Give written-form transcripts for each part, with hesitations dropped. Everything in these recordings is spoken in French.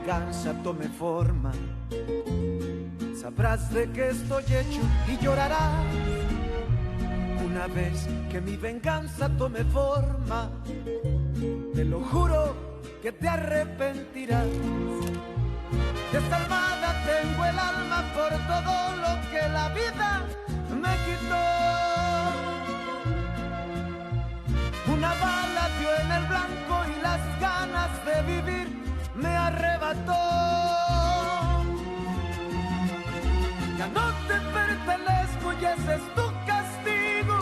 venganza tome forma, sabrás de qué estoy hecho y llorarás. Una vez que mi venganza tome forma, te lo juro que te arrepentirás. Desalmada tengo el alma por todo lo que la vida me quitó. Una bala dio en el blanco y las ganas de vivir me arrebató. Ya no te pertenezco y ese es tu castigo,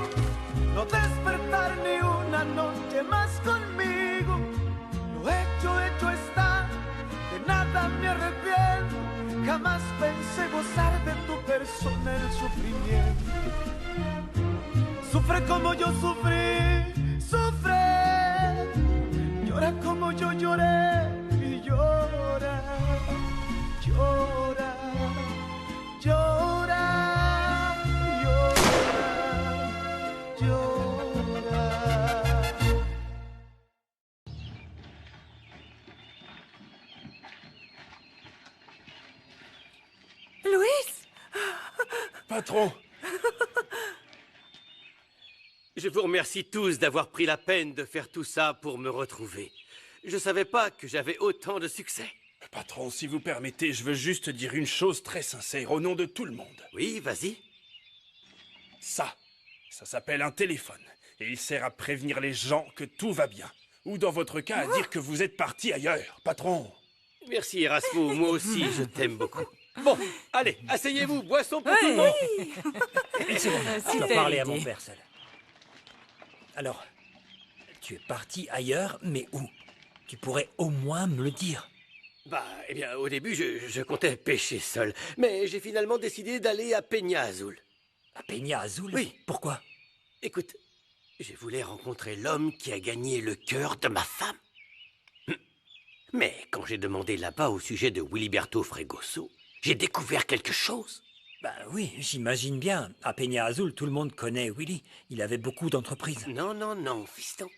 no despertar ni una noche más conmigo. Lo hecho está, de nada me arrepiento. Jamás pensé gozar de tu persona el sufrimiento. Sufre como yo sufrí, sufre. Llora como yo lloré y llora, llora, llora, llora, llora. Luis! Patron! Je vous remercie tous d'avoir pris la peine de faire tout ça pour me retrouver. Je savais pas que j'avais autant de succès. Patron, si vous permettez, je veux juste dire une chose très sincère au nom de tout le monde. Oui, vas-y. Ça s'appelle un téléphone. Et il sert à prévenir les gens que tout va bien. Ou dans votre cas, à dire que vous êtes parti ailleurs. Patron! Merci Erasmo, moi aussi je t'aime beaucoup. Bon, allez, asseyez-vous, boisson pour tout le monde. Une seconde, je dois parler à mon père seul. Alors, tu es parti ailleurs, mais où? Tu pourrais au moins me le dire. Eh bien, au début, je comptais pêcher seul. Mais j'ai finalement décidé d'aller à Peña Azul. À Peña Azul? Oui. Pourquoi? Écoute, je voulais rencontrer l'homme qui a gagné le cœur de ma femme. Mais quand j'ai demandé là-bas au sujet de Wiliberto Fregoso, j'ai découvert quelque chose. Oui, j'imagine bien. À Peña Azul, tout le monde connaît Willy. Il avait beaucoup d'entreprises. Non, fiston.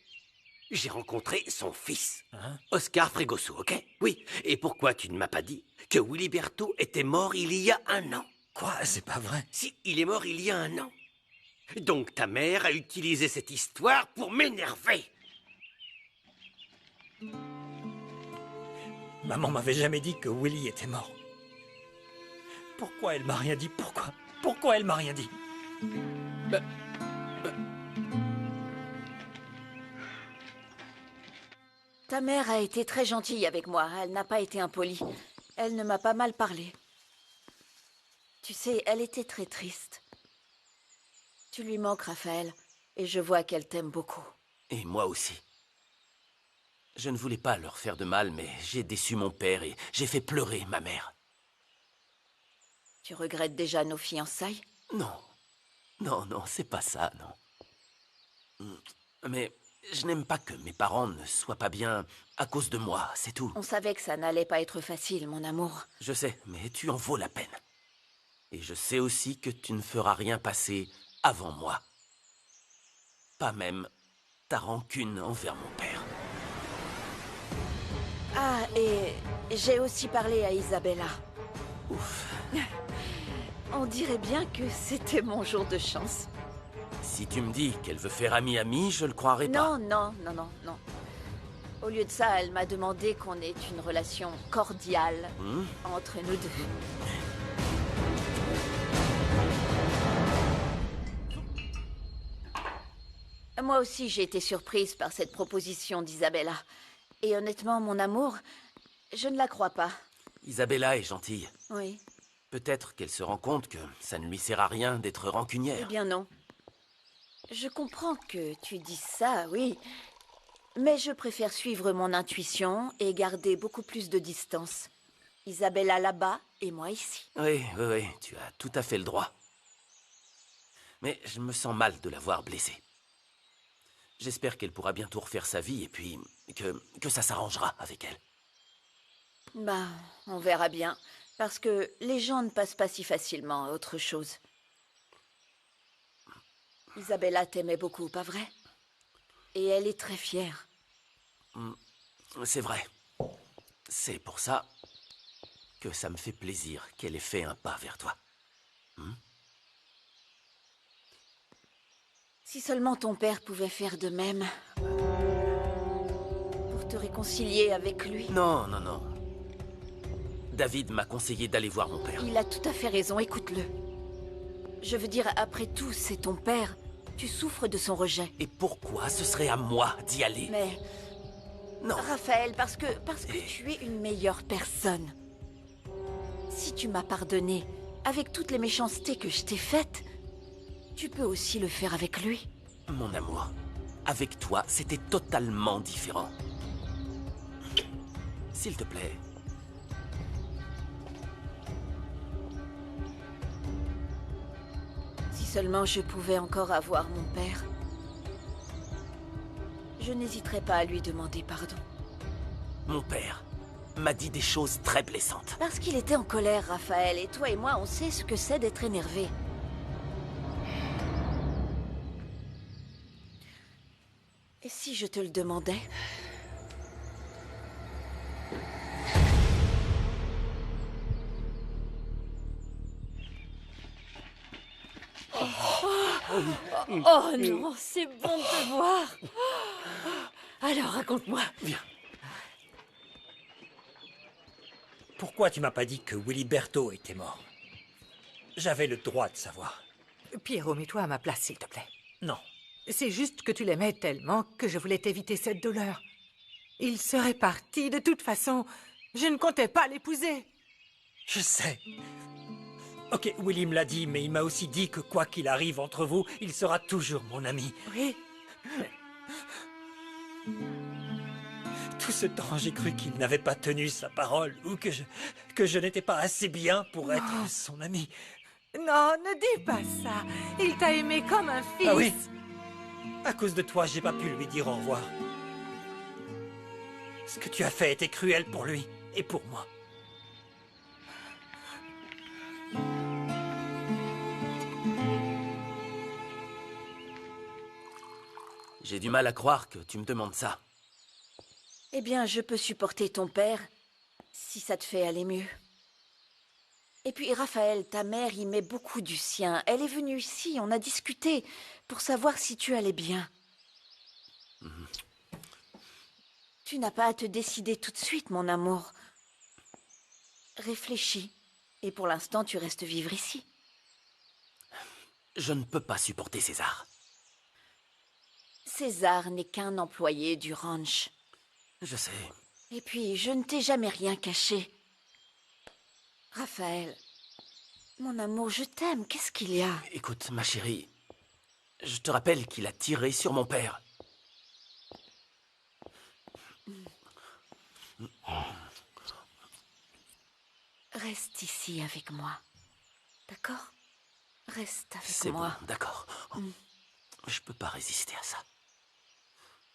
J'ai rencontré son fils, Hein? Oscar Fregoso, ok? Oui. Et pourquoi tu ne m'as pas dit que Wiliberto était mort il y a 1 an? Quoi? C'est pas vrai. Si, il est mort il y a 1 an. Donc ta mère a utilisé cette histoire pour m'énerver. Maman m'avait jamais dit que Willy était mort. Pourquoi elle m'a rien dit? Pourquoi elle m'a rien dit? Ta mère a été très gentille avec moi. Elle n'a pas été impolie. Elle ne m'a pas mal parlé. Tu sais, elle était très triste. Tu lui manques, Raphaël. Et je vois qu'elle t'aime beaucoup. Et moi aussi. Je ne voulais pas leur faire de mal, mais j'ai déçu mon père et j'ai fait pleurer ma mère. Tu regrettes déjà nos fiançailles? Non, c'est pas ça, non. Mais je n'aime pas que mes parents ne soient pas bien à cause de moi, c'est tout. On savait que ça n'allait pas être facile, mon amour. Je sais, mais tu en vaux la peine. Et je sais aussi que tu ne feras rien passer avant moi. Pas même ta rancune envers mon père. Ah, et j'ai aussi parlé à Isabella. Ouf. On dirait bien que c'était mon jour de chance. Si tu me dis qu'elle veut faire ami-ami, je le croirai pas. Non. Au lieu de ça, elle m'a demandé qu'on ait une relation cordiale entre nous deux. Moi aussi, j'ai été surprise par cette proposition d'Isabella. Et honnêtement, mon amour, je ne la crois pas. Isabella est gentille. Oui. Peut-être qu'elle se rend compte que ça ne lui sert à rien d'être Eh rancunière. bien non. Je comprends que tu dises ça, oui. Mais je préfère suivre mon intuition et garder beaucoup plus de distance. Isabella là-bas et moi ici. Oui, tu as tout à fait le droit. Mais je me sens mal de l'avoir blessée. J'espère qu'elle pourra bientôt refaire sa vie et puis que ça s'arrangera avec elle. On verra bien. Parce que les gens ne passent pas si facilement à autre chose. Isabella t'aimait beaucoup, pas vrai? Et elle est très fière. C'est vrai. C'est pour ça que ça me fait plaisir qu'elle ait fait un pas vers toi. Si seulement ton père pouvait faire de même. Pour te réconcilier avec lui. Non, non, non. David m'a conseillé d'aller voir mon père. Il a tout à fait raison, écoute-le. Je veux dire, après tout, c'est ton père. Tu souffres de son rejet. Et pourquoi ce serait à moi d'y aller? Mais, Non. Raphaël, parce que tu es une meilleure personne. Si tu m'as pardonné avec toutes les méchancetés que je t'ai faites, tu peux aussi le faire avec lui. Mon amour, avec toi, c'était totalement différent. S'il te plaît. Si seulement je pouvais encore avoir mon père, je n'hésiterais pas à lui demander pardon. Mon père m'a dit des choses très blessantes. Parce qu'il était en colère, Raphaël, et toi et moi, on sait ce que c'est d'être énervé. Et si je te le demandais? Oh non, c'est bon de te voir. Alors, raconte-moi. Viens. Pourquoi tu m'as pas dit que Wiliberto était mort? J'avais le droit de savoir. Pierrot, mets-toi à ma place, s'il te plaît. Non. C'est juste que tu l'aimais tellement que je voulais t'éviter cette douleur. Il serait parti de toute façon. Je ne comptais pas l'épouser. Je sais. Ok, Willy me l'a dit, mais il m'a aussi dit que quoi qu'il arrive entre vous, il sera toujours mon ami. Oui. Tout ce temps, j'ai cru qu'il n'avait pas tenu sa parole ou que je n'étais pas assez bien pour être son ami. Non, ne dis pas ça. Il t'a aimé comme un fils. Ah oui? À cause de toi, j'ai pas pu lui dire au revoir. Ce que tu as fait était cruel pour lui et pour moi. J'ai du mal à croire que tu me demandes ça. Eh bien, je peux supporter ton père, si ça te fait aller mieux. Et puis, Raphaël, ta mère y met beaucoup du sien. Elle est venue ici, on a discuté, pour savoir si tu allais bien. Tu n'as pas à te décider tout de suite, mon amour. Réfléchis. Et pour l'instant, tu restes vivre ici. Je ne peux pas supporter César. César n'est qu'un employé du ranch. Je sais. Et puis, je ne t'ai jamais rien caché. Raphaël, mon amour, je t'aime. Qu'est-ce qu'il y a? Écoute, ma chérie, je te rappelle qu'il a tiré sur mon père. Reste ici avec moi. D'accord? Reste avec C'est moi. bon, d'accord. Je peux pas résister à ça.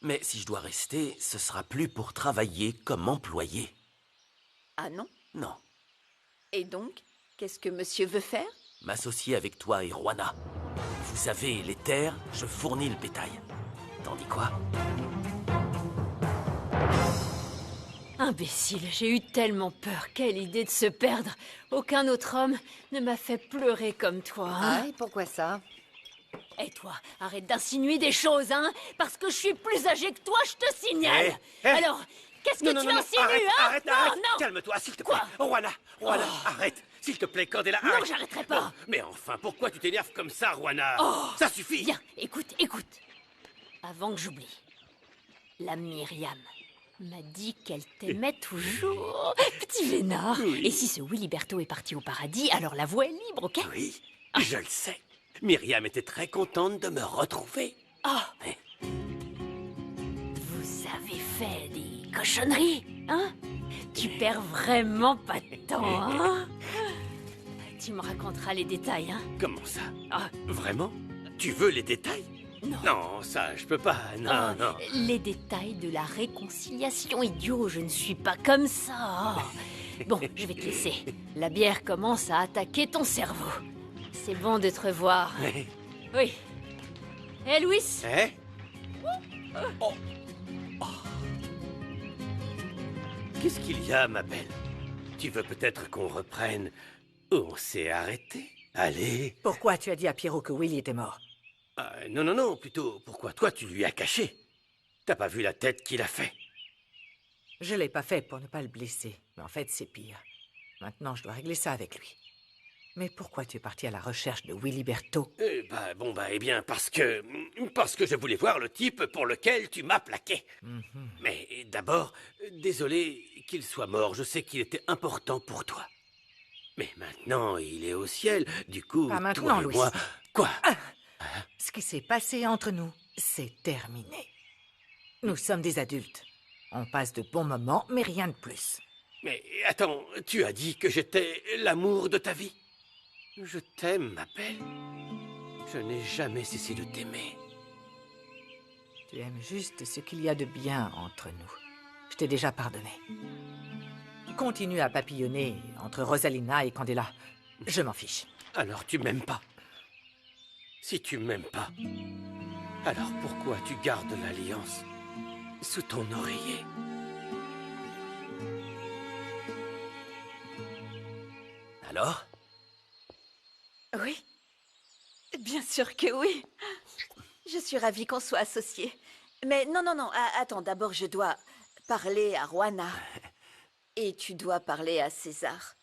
Mais si je dois rester, ce sera plus pour travailler comme employé. Ah non? Non. Et donc, qu'est-ce que monsieur veut faire? M'associer avec toi et Juana. Vous avez les terres, je fournis le bétail. Tandis quoi? Imbécile, j'ai eu tellement peur. Quelle idée de se perdre. Aucun autre homme ne m'a fait pleurer comme toi. Hein? Ah, et pourquoi ça? Et toi, arrête d'insinuer des choses, hein? Parce que je suis plus âgée que toi, je te signale. Alors, qu'est-ce que tu insinues, arrête, hein? arrête, non, arrête. non. Calme-toi, s'il te Quoi? plaît. Juana, arrête. S'il te plaît, Candela, arrête. Non, j'arrêterai pas. Non, mais enfin, pourquoi tu t'énerves comme ça, Juana? Ça suffit. Viens, écoute. Avant que j'oublie, la Myriam m'a dit qu'elle t'aimait toujours. Petit vénard. Oui. Et si ce Wiliberto est parti au paradis, alors la voie est libre, ok? Oui, je le sais. Myriam était très contente de me retrouver. Mais Vous avez fait des cochonneries, hein? Tu perds vraiment pas de temps, hein? Tu me raconteras les détails, hein? comment ça? Ah. Vraiment? Tu veux les détails? Non. Non, ça, je peux pas. Non, non. Les détails de la réconciliation, idiot, je ne suis pas comme ça. Bon, je vais te laisser. La bière commence à attaquer ton cerveau. C'est bon de te revoir. Oui. Hé, Louis? Hein? Qu'est-ce qu'il y a, ma belle? Tu veux peut-être qu'on reprenne où on s'est arrêté? Allez. Pourquoi tu as dit à Pierrot que Willy était mort? Non, non, non, plutôt, pourquoi toi tu lui as caché? T'as pas vu la tête qu'il a fait? Je l'ai pas fait pour ne pas le blesser, mais en fait, c'est pire. Maintenant, je dois régler ça avec lui. Mais pourquoi tu es parti à la recherche de Wiliberto? Eh bien, parce que je voulais voir le type pour lequel tu m'as plaqué. Mais d'abord, désolé qu'il soit mort, je sais qu'il était important pour toi. Mais maintenant, il est au ciel, du coup, Pas maintenant, toi et Louis. moi... Quoi? Ce qui s'est passé entre nous, c'est terminé. Nous sommes des adultes. On passe de bons moments, mais rien de plus. Mais attends, tu as dit que j'étais l'amour de ta vie? Je t'aime, ma belle. Je n'ai jamais cessé de t'aimer. Tu aimes juste ce qu'il y a de bien entre nous. Je t'ai déjà pardonné. Continue à papillonner entre Rosalina et Candela. Je m'en fiche. Alors tu m'aimes pas? Si tu m'aimes pas, alors pourquoi tu gardes l'alliance sous ton oreiller? Alors? Oui. Bien sûr que oui. Je suis ravie qu'on soit associés. Mais non, non, non, attends, d'abord je dois parler à Juana. Et tu dois parler à César.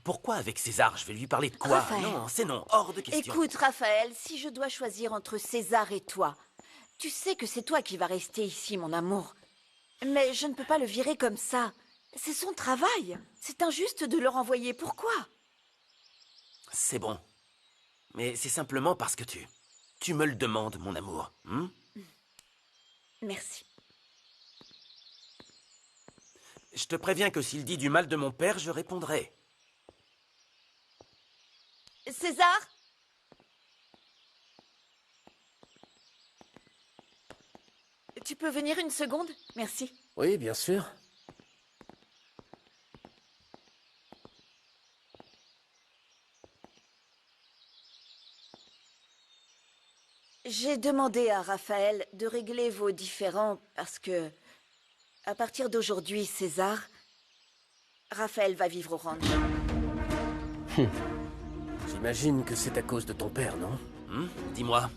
Pourquoi avec César? Je vais lui parler de quoi? Raphaël. Non, c'est non, hors de question. Écoute, Raphaël, si je dois choisir entre César et toi, tu sais que c'est toi qui vas rester ici, mon amour. Mais je ne peux pas le virer comme ça. C'est son travail. C'est injuste de le renvoyer. Pourquoi? C'est bon. Mais c'est simplement parce que tu me le demandes, mon amour. Merci. Je te préviens que s'il dit du mal de mon père, je répondrai. César? Tu peux venir une seconde? Merci. Oui, bien sûr. J'ai demandé à Raphaël de régler vos différends parce que, à partir d'aujourd'hui, César, Raphaël va vivre au ranch. J'imagine que c'est à cause de ton père, non? Dis-moi,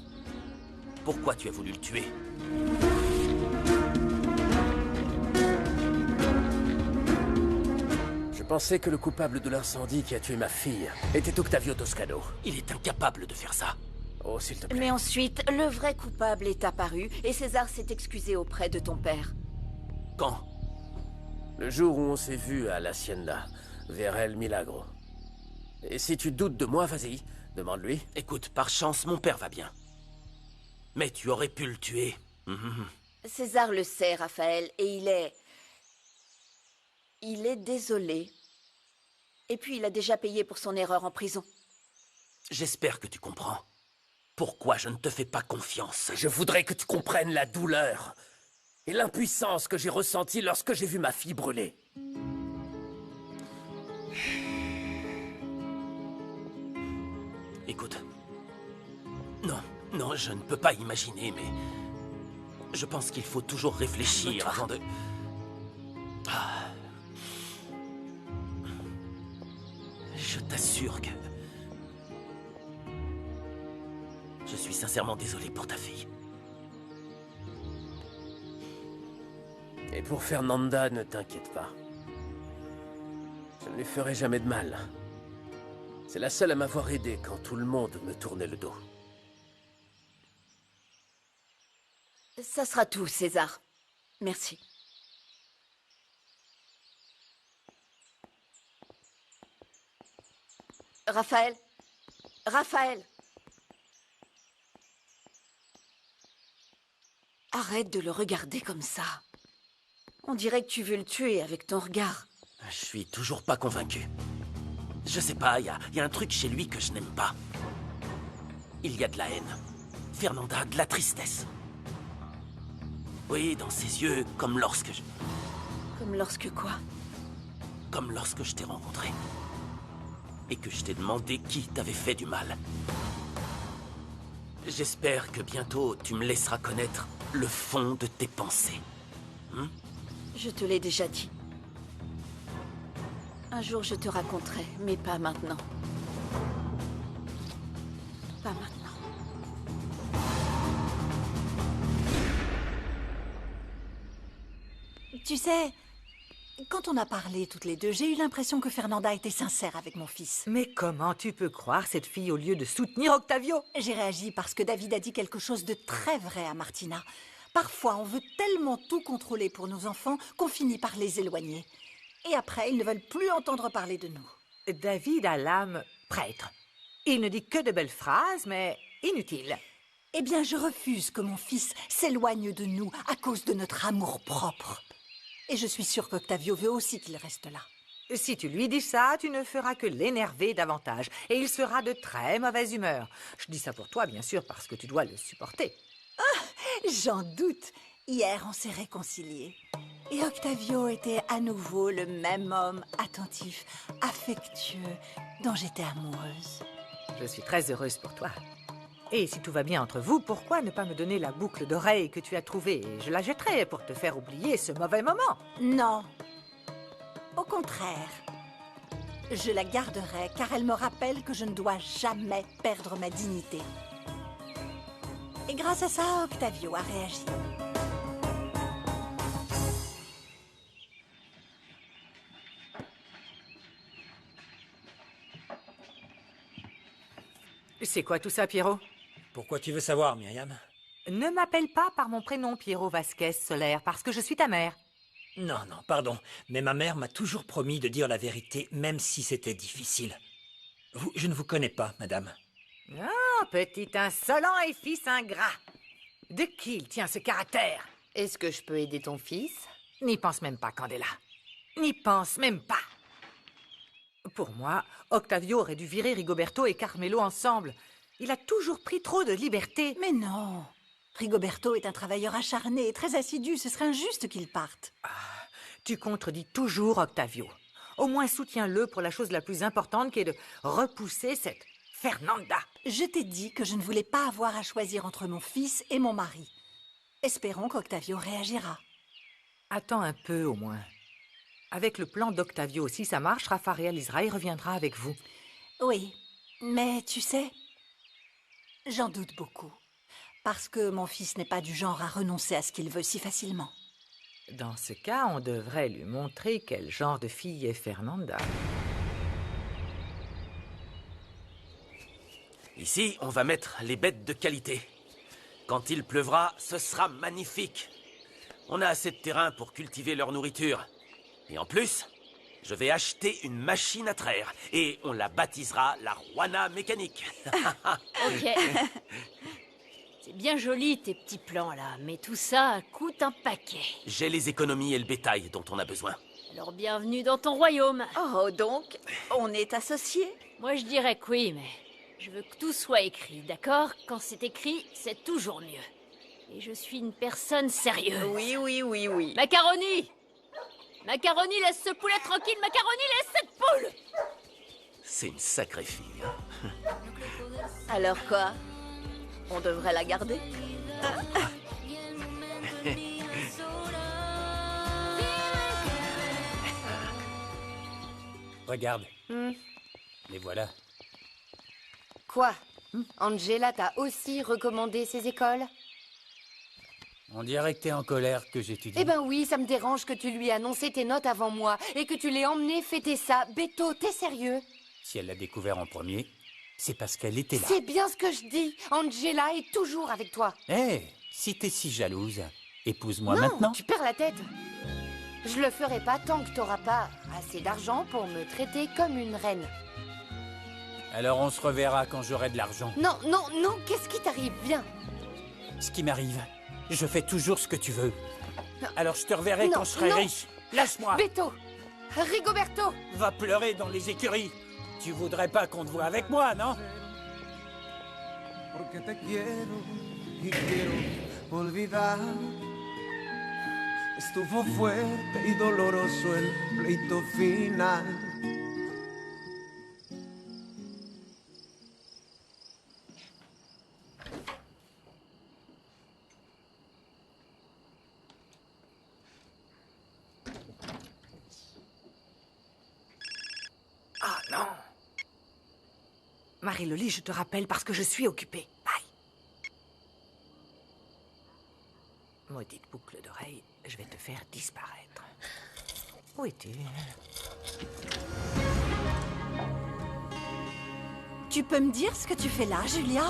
pourquoi tu as voulu le tuer? Je pensais que le coupable de l'incendie qui a tué ma fille était Octavio Toscano. Il est incapable de faire ça. Oh, s'il te plaît. Mais ensuite, le vrai coupable est apparu et César s'est excusé auprès de ton père. Quand? Le jour où on s'est vu à l'Hacienda, vers El Milagro. Et si tu doutes de moi, vas-y, demande-lui. Écoute, par chance, mon père va bien. Mais tu aurais pu le tuer. César le sait, Raphaël, et il est désolé. Et puis, il a déjà payé pour son erreur en prison. J'espère que tu comprends. Pourquoi je ne te fais pas confiance? Je voudrais que tu comprennes la douleur et l'impuissance que j'ai ressentie lorsque j'ai vu ma fille brûler. Écoute. Non, je ne peux pas imaginer, mais... Je pense qu'il faut toujours réfléchir avant de... Je t'assure que... Je suis sincèrement désolé pour ta fille. Et pour Fernanda, ne t'inquiète pas. Je ne lui ferai jamais de mal. C'est la seule à m'avoir aidé quand tout le monde me tournait le dos. Ça sera tout, César. Merci. Raphaël? Raphaël! Arrête de le regarder comme ça. On dirait que tu veux le tuer avec ton regard. Je suis toujours pas convaincu. Je sais pas, il y a un truc chez lui que je n'aime pas. Il y a de la haine. Fernanda, de la tristesse. Oui, dans ses yeux, comme lorsque je... Comme lorsque quoi? Comme lorsque je t'ai rencontré. Et que je t'ai demandé qui t'avait fait du mal. J'espère que bientôt tu me laisseras connaître le fond de tes pensées. Je te l'ai déjà dit. Un jour, je te raconterai, mais pas maintenant. Pas maintenant. Tu sais, quand on a parlé toutes les deux, j'ai eu l'impression que Fernanda était sincère avec mon fils. Mais comment tu peux croire cette fille au lieu de soutenir Octavio? J'ai réagi parce que David a dit quelque chose de très vrai à Martina. Parfois, on veut tellement tout contrôler pour nos enfants qu'on finit par les éloigner. Et après, ils ne veulent plus entendre parler de nous. David a l'âme prêtre. Il ne dit que de belles phrases, mais inutiles. Eh bien, je refuse que mon fils s'éloigne de nous à cause de notre amour-propre. Et je suis sûre qu'Octavio veut aussi qu'il reste là. Si tu lui dis ça, tu ne feras que l'énerver davantage. Et il sera de très mauvaise humeur. Je dis ça pour toi, bien sûr, parce que tu dois le supporter. J'en doute. Hier, on s'est réconciliés. Et Octavio était à nouveau le même homme attentif, affectueux, dont j'étais amoureuse. Je suis très heureuse pour toi. Et si tout va bien entre vous, pourquoi ne pas me donner la boucle d'oreille que tu as trouvée? Je la jetterai pour te faire oublier ce mauvais moment. Non. Au contraire. Je la garderai car elle me rappelle que je ne dois jamais perdre ma dignité. Et grâce à ça, Octavio a réagi. C'est quoi tout ça, Pierrot? Pourquoi tu veux savoir, Myriam? Ne m'appelle pas par mon prénom, Pierrot Vasquez Solaire, parce que je suis ta mère. Non, pardon, mais ma mère m'a toujours promis de dire la vérité, même si c'était difficile. Je ne vous connais pas, madame. Ah, petit insolent et fils ingrat. De qui il tient ce caractère? Est-ce que je peux aider ton fils? N'y pense même pas, Candela. N'y pense même pas. Pour moi, Octavio aurait dû virer Rigoberto et Carmelo ensemble. Il a toujours pris trop de liberté. Mais non. Rigoberto est un travailleur acharné et très assidu. Ce serait injuste qu'il parte. Tu contredis toujours Octavio. Au moins soutiens-le pour la chose la plus importante qui est de repousser cette Fernanda. Je t'ai dit que je ne voulais pas avoir à choisir entre mon fils et mon mari. Espérons qu'Octavio réagira. Attends un peu au moins. Avec le plan d'Octavio, si ça marche, Rafa réalisera et reviendra avec vous. Oui, mais tu sais, j'en doute beaucoup. Parce que mon fils n'est pas du genre à renoncer à ce qu'il veut si facilement. Dans ce cas, on devrait lui montrer quel genre de fille est Fernanda. Ici, on va mettre les bêtes de qualité. Quand il pleuvra, ce sera magnifique. On a assez de terrain pour cultiver leur nourriture. Et en plus, je vais acheter une machine à traire. Et on la baptisera la Juana mécanique. Ok. C'est bien joli tes petits plans là, mais tout ça coûte un paquet. J'ai les économies et le bétail dont on a besoin. Alors bienvenue dans ton royaume. Oh, donc, on est associés? Moi je dirais que oui, mais je veux que tout soit écrit, d'accord? Quand c'est écrit, c'est toujours mieux. Et je suis une personne sérieuse. Oui. Macaroni! Macaroni, laisse ce poulet tranquille! Macaroni, laisse cette poule! C'est une sacrée fille. Hein. Alors quoi? On devrait la garder? Regarde. Les voilà. Quoi? Angela t'a aussi recommandé ces écoles? On dirait que t'es en colère que j'étudie. Eh ben oui, ça me dérange que tu lui aies annoncé tes notes avant moi et que tu l'aies emmené fêter ça. Beto, t'es sérieux? Si elle l'a découvert en premier, c'est parce qu'elle était là. C'est bien ce que je dis. Angela est toujours avec toi. Hé, si t'es si jalouse, épouse-moi Non, maintenant. tu perds la tête. Je le ferai pas tant que t'auras pas assez d'argent pour me traiter comme une reine. Alors on se reverra quand j'aurai de l'argent. Non, qu'est-ce qui t'arrive? Viens. Ce qui m'arrive, je fais toujours ce que tu veux. Alors je te reverrai Non, quand je serai non. riche. Lâche-moi. Beto, Rigoberto. Va pleurer dans les écuries. Tu voudrais pas qu'on te voie avec moi, non? Porque te quiero y quiero olvidar. Estuvo fuerte y doloroso el pleito final. préparer le lit, je te rappelle, parce que je suis occupée. Bye. Maudite boucle d'oreille, je vais te faire disparaître. Où es-tu? Tu peux me dire ce que tu fais là, Julia?